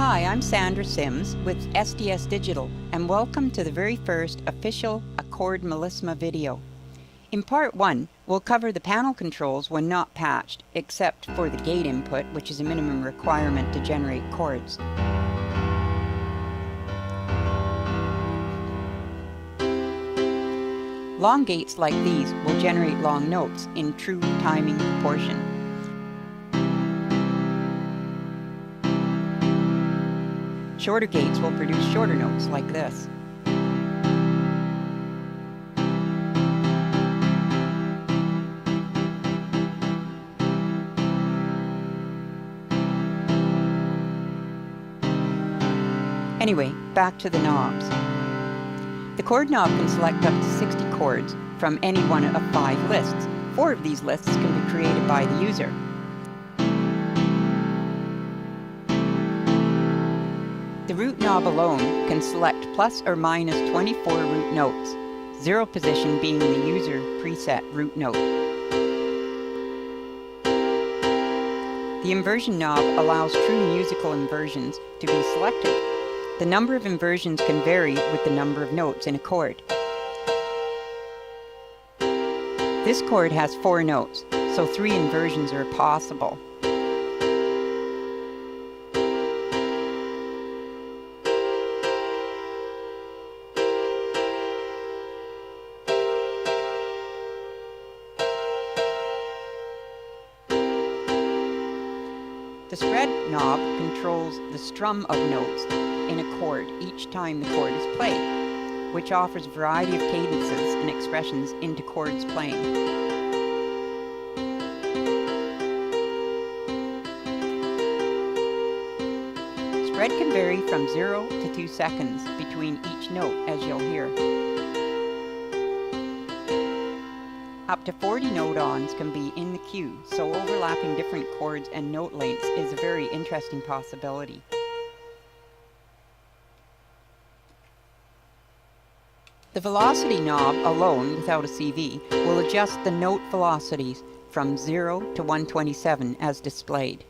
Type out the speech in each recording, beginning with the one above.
Hi, I'm Sandra Sims with SDS Digital, and welcome to the very first official Chord Melisma video. In part 1, we'll cover the panel controls when not patched, except for the gate input, which is a minimum requirement to generate chords. Long gates like these will generate long notes in true timing proportion. Shorter gates will produce shorter notes like this. Anyway, back to the knobs. The chord knob can select up to 60 chords from any one of 5 lists. 4 of these lists can be created by the user. The root knob alone can select plus or minus 24 root notes, 0 position being the user preset root note. The inversion knob allows true musical inversions to be selected. The number of inversions can vary with the number of notes in a chord. This chord has 4 notes, so 3 inversions are possible. The spread knob controls the strum of notes in a chord each time the chord is played, which offers a variety of cadences and expressions into chords playing. Spread can vary from 0 to 2 seconds between each note, as you'll hear. Up to 40 note-ons can be in the cue, so overlapping different chords and note lengths is a very interesting possibility. The velocity knob alone, without a CV, will adjust the note velocities from 0 to 127 as displayed.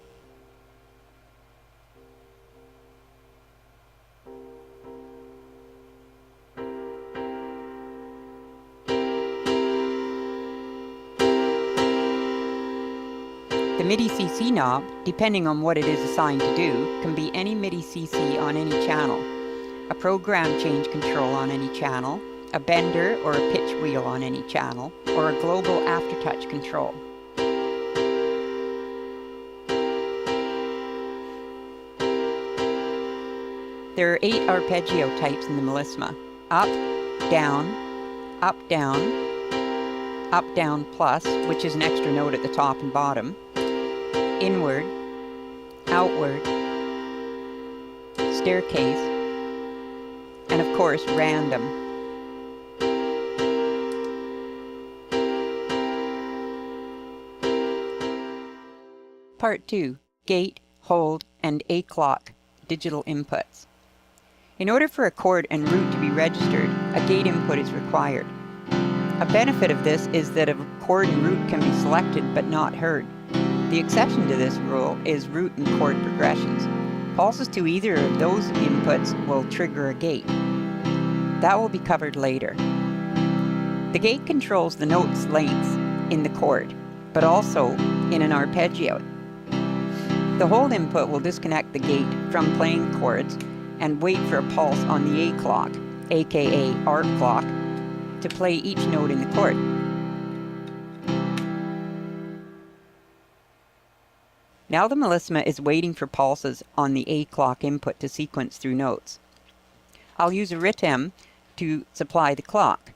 The MIDI CC knob, depending on what it is assigned to do, can be any MIDI CC on any channel, a program change control on any channel, a bender or a pitch wheel on any channel, or a global aftertouch control. There are 8 arpeggio types in the Melisma: up, down, up, down plus, which is an extra note at the top and bottom, inward, outward, staircase, and of course random. Part 2. Gate, hold, and A-clock digital inputs. In order for a chord and root to be registered, a gate input is required. A benefit of this is that a chord and root can be selected but not heard. The exception to this rule is root and chord progressions. Pulses to either of those inputs will trigger a gate. That will be covered later. The gate controls the note's lengths in the chord, but also in an arpeggio. The hold input will disconnect the gate from playing chords and wait for a pulse on the A clock, aka arc clock, to play each note in the chord. Now the Melisma is waiting for pulses on the A clock input to sequence through notes. I'll use a rhythm to supply the clock.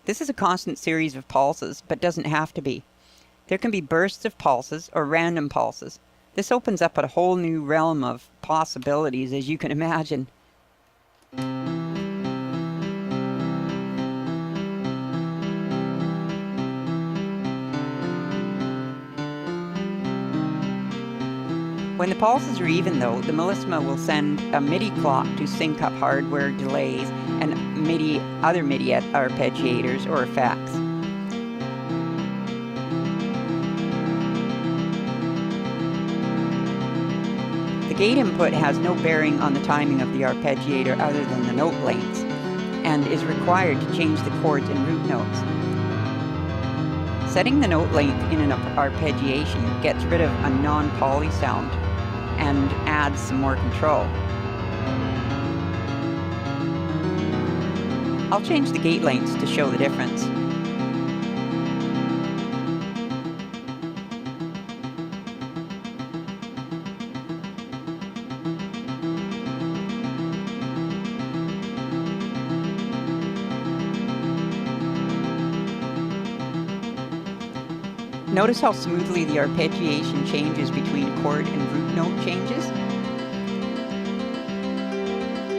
This is a constant series of pulses, but doesn't have to be. There can be bursts of pulses or random pulses. This opens up a whole new realm of possibilities, as you can imagine. When the pulses are even though, the Melisma will send a MIDI clock to sync up hardware delays and other MIDI arpeggiators or effects. gate input has no bearing on the timing of the arpeggiator other than the note lengths, and is required to change the chords and root notes. Setting the note length in an arpeggiation gets rid of a non-poly sound and adds some more control. I'll change the gate lengths to show the difference. Notice how smoothly the arpeggiation changes between chord and root note changes,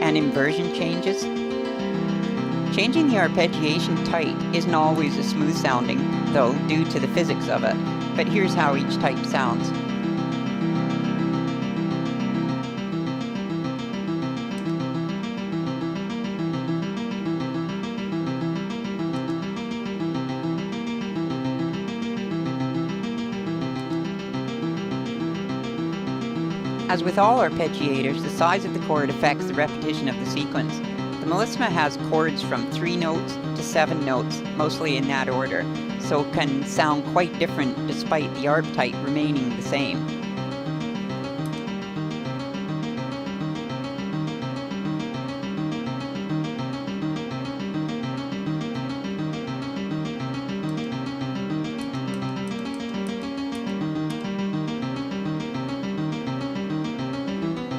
and inversion changes. Changing the arpeggiation type isn't always a smooth sounding, though, due to the physics of it, but here's how each type sounds. As with all arpeggiators, the size of the chord affects the repetition of the sequence. The Melisma has chords from 3 notes to 7 notes, mostly in that order, so it can sound quite different despite the arp type remaining the same.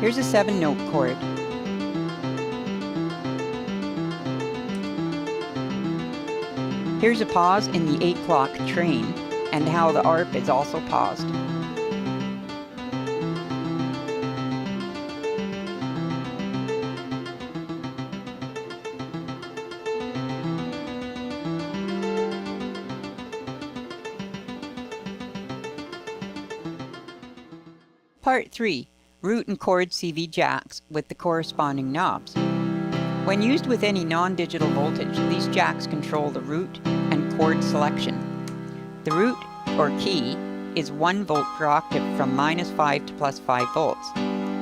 Here's a 7-note chord. Here's a pause in the 8-clock train, and how the arp is also paused. Part 3. Root and Chord CV jacks with the corresponding knobs. When used with any non-digital voltage, these jacks control the root and chord selection. The root, or key, is 1 volt per octave from -5 to +5 volts.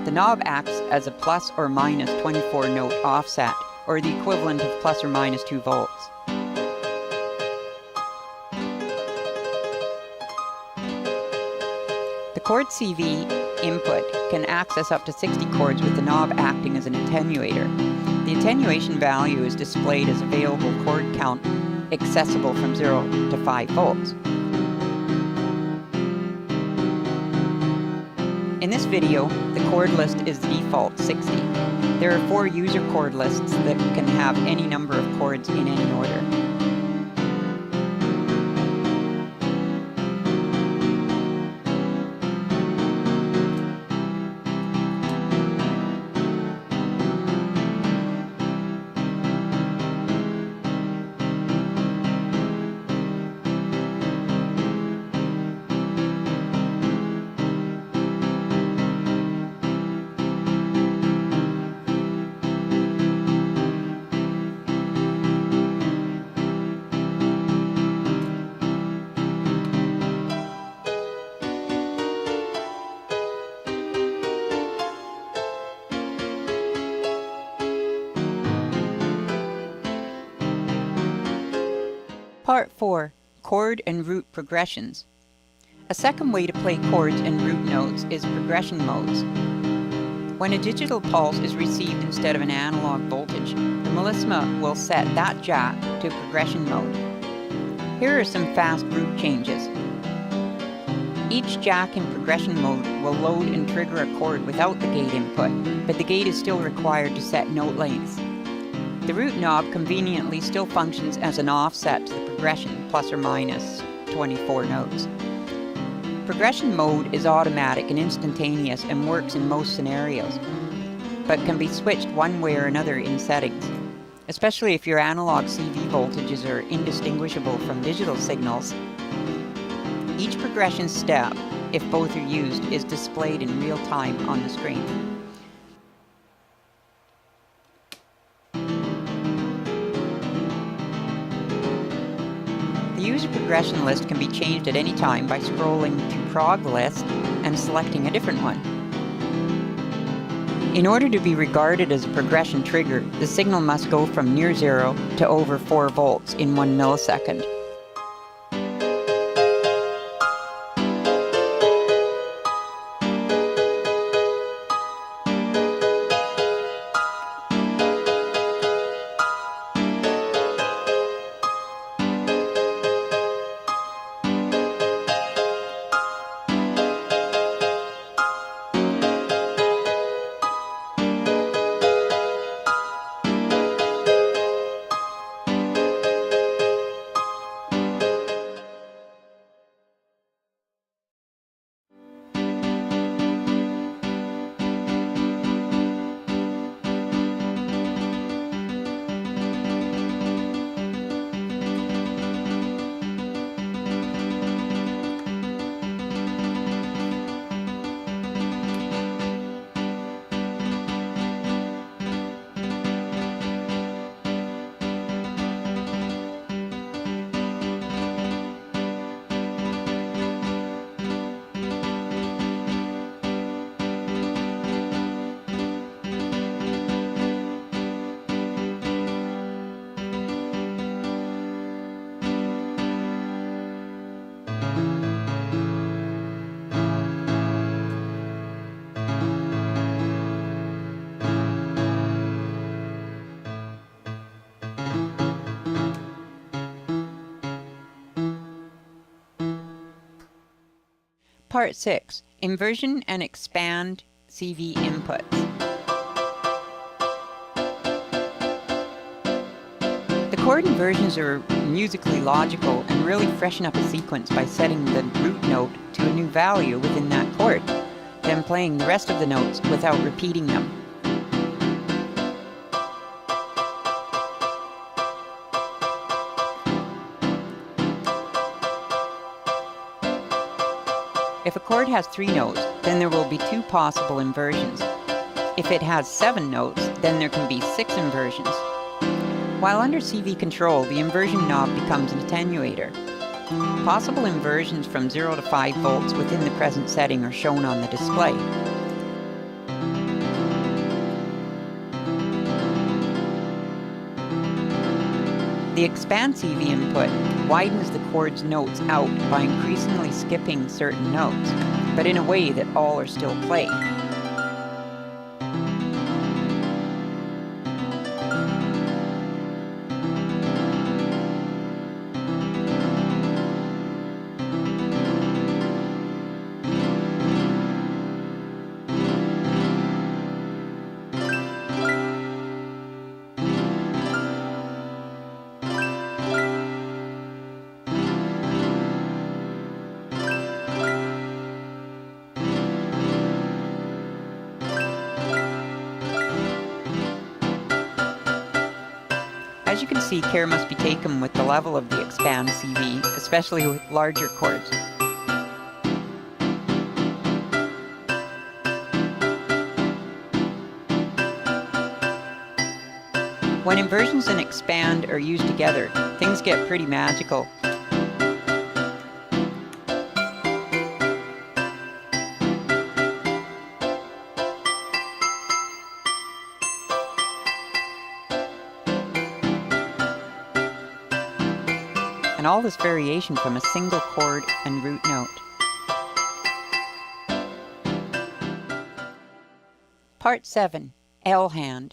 The knob acts as a plus or minus 24 note offset, or the equivalent of plus or minus 2 volts. The Chord CV input can access up to 60 chords with the knob acting as an attenuator. The attenuation value is displayed as available chord count accessible from 0 to 5 volts. In this video, the chord list is the default 60. There are 4 user chord lists that can have any number of chords in any order. Part 4. Chord and Root Progressions. A second way to play chords and root notes is progression modes. When a digital pulse is received instead of an analog voltage, the Melisma will set that jack to progression mode. Here are some fast root changes. Each jack in progression mode will load and trigger a chord without the gate input, but the gate is still required to set note lengths. The root knob conveniently still functions as an offset to the progression, plus or minus 24 notes. Progression mode is automatic and instantaneous and works in most scenarios, but can be switched one way or another in settings, especially if your analog CV voltages are indistinguishable from digital signals. Each progression step, if both are used, is displayed in real time on the screen. The user progression list can be changed at any time by scrolling to Prog List and selecting a different one. In order to be regarded as a progression trigger, the signal must go from near zero to over 4 volts in 1 millisecond. Part 6. Inversion and Expand CV inputs. The chord inversions are musically logical and really freshen up a sequence by setting the root note to a new value within that chord, then playing the rest of the notes without repeating them. If a chord has 3 notes, then there will be 2 possible inversions. If it has 7 notes, then there can be 6 inversions. While under CV control, the inversion knob becomes an attenuator. Possible inversions from 0 to 5 volts within the present setting are shown on the display. The Expand CV input widens the chord's notes out by increasingly skipping certain notes, but in a way that all are still played. As you can see, care must be taken with the level of the Expand CV, especially with larger chords. When inversions and expand are used together, things get pretty magical. And all this variation from a single chord and root note. Part 7. Lhand.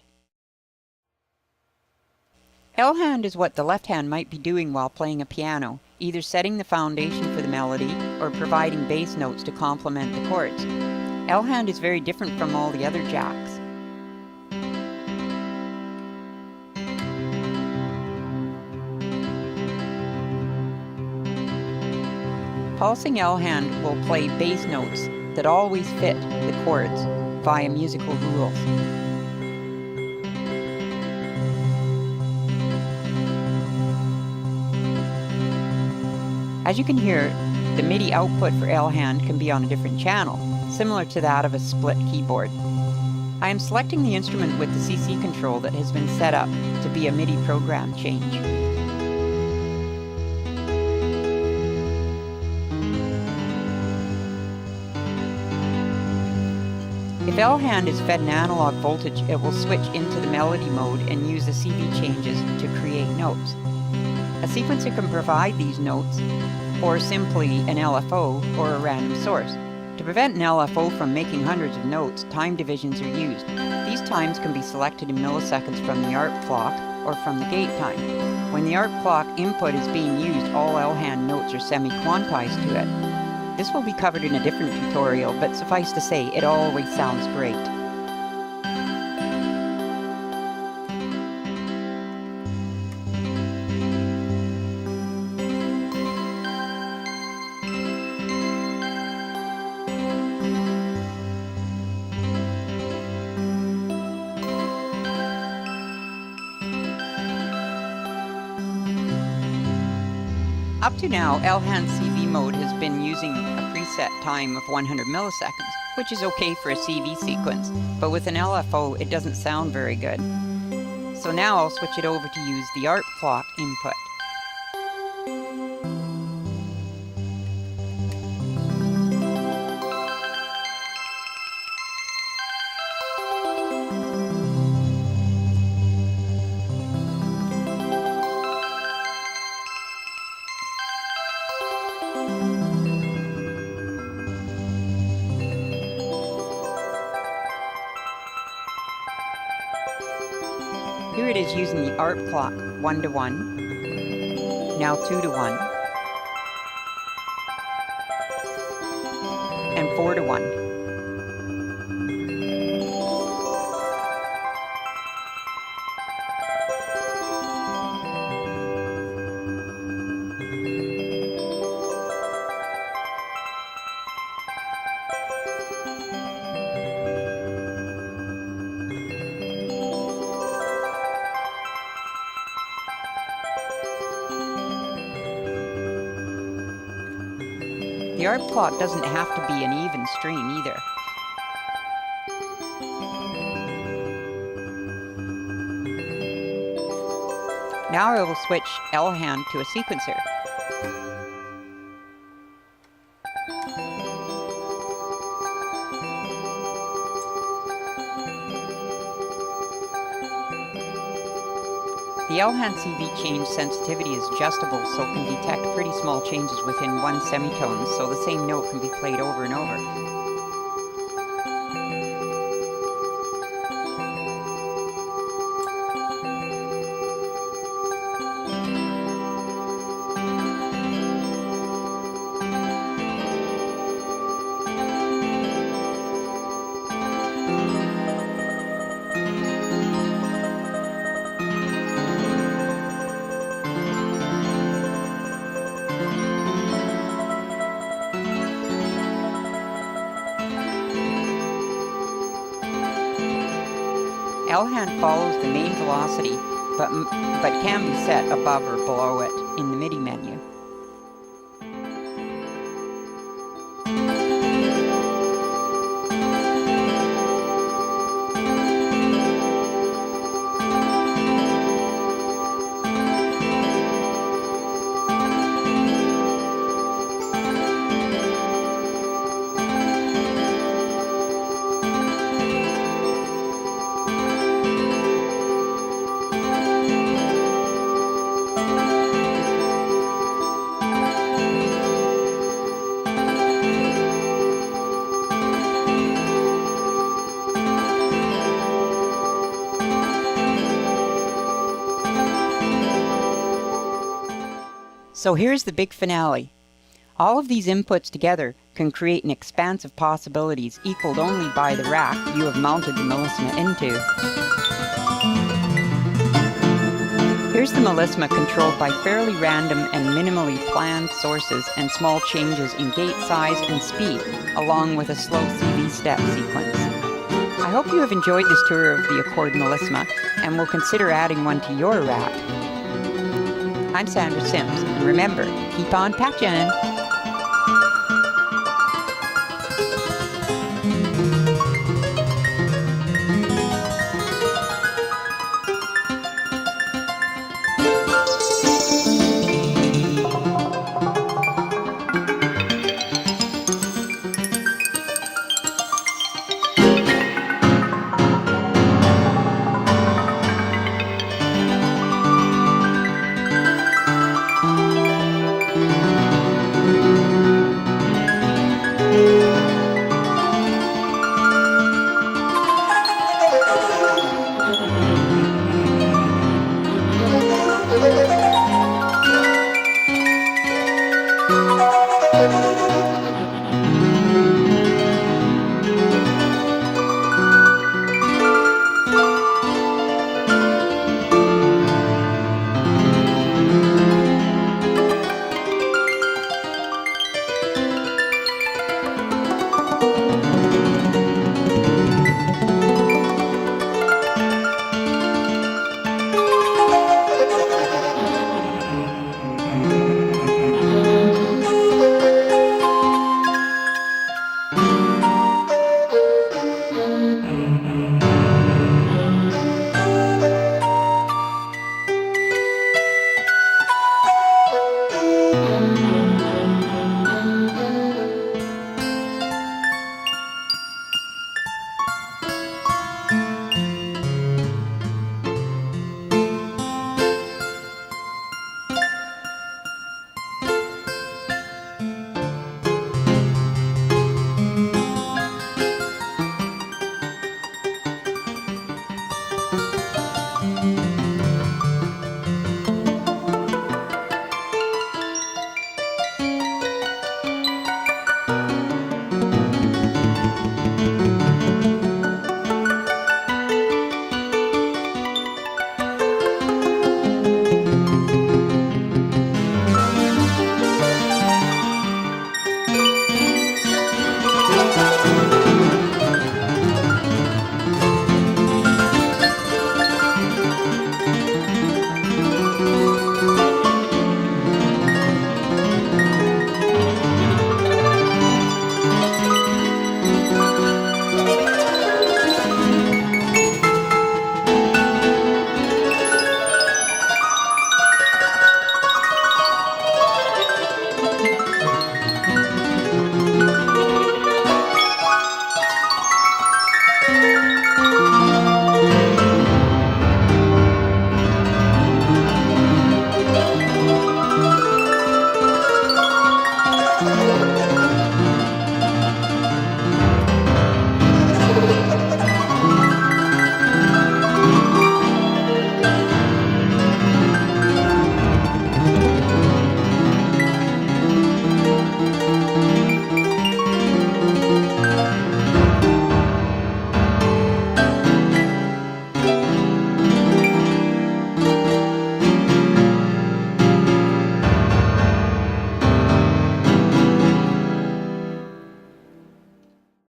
Lhand is what the left hand might be doing while playing a piano, either setting the foundation for the melody or providing bass notes to complement the chords. Lhand is very different from all the other jacks. Pulsing Lhand will play bass notes that always fit the chords via musical rules. As you can hear, the MIDI output for Lhand can be on a different channel, similar to that of a split keyboard. I am selecting the instrument with the CC control that has been set up to be a MIDI program change. If Lhand is fed an analog voltage, it will switch into the melody mode and use the CV changes to create notes. A sequencer can provide these notes, or simply an LFO or a random source. To prevent an LFO from making hundreds of notes, time divisions are used. These times can be selected in milliseconds from the ARP clock or from the gate time. When the ARP clock input is being used, all Lhand notes are semi-quantized to it. This will be covered in a different tutorial, but suffice to say, it always sounds great. Up to now, Lhand CV mode has been using a preset time of 100 milliseconds, which is okay for a CV sequence, but with an LFO it doesn't sound very good. So now I'll switch it over to use the ARP clock input. Here it is using the ARP clock 1 to 1, now 2 to 1, and 4 to 1. The ARP clock doesn't have to be an even stream either. Now I will switch Lhand to a sequencer. The Lhand CV change sensitivity is adjustable, so it can detect pretty small changes within one semitone, so the same note can be played over and over. Lhand follows the main velocity, but can be set above or below it in the MIDI menu. So here's the big finale. All of these inputs together can create an expanse of possibilities equaled only by the rack you have mounted the Melisma into. Here's the Melisma controlled by fairly random and minimally planned sources and small changes in gate size and speed, along with a slow CV step sequence. I hope you have enjoyed this tour of the Chord Melisma and will consider adding one to your rack. I'm Sandra Sims, and remember, keep on patchin'!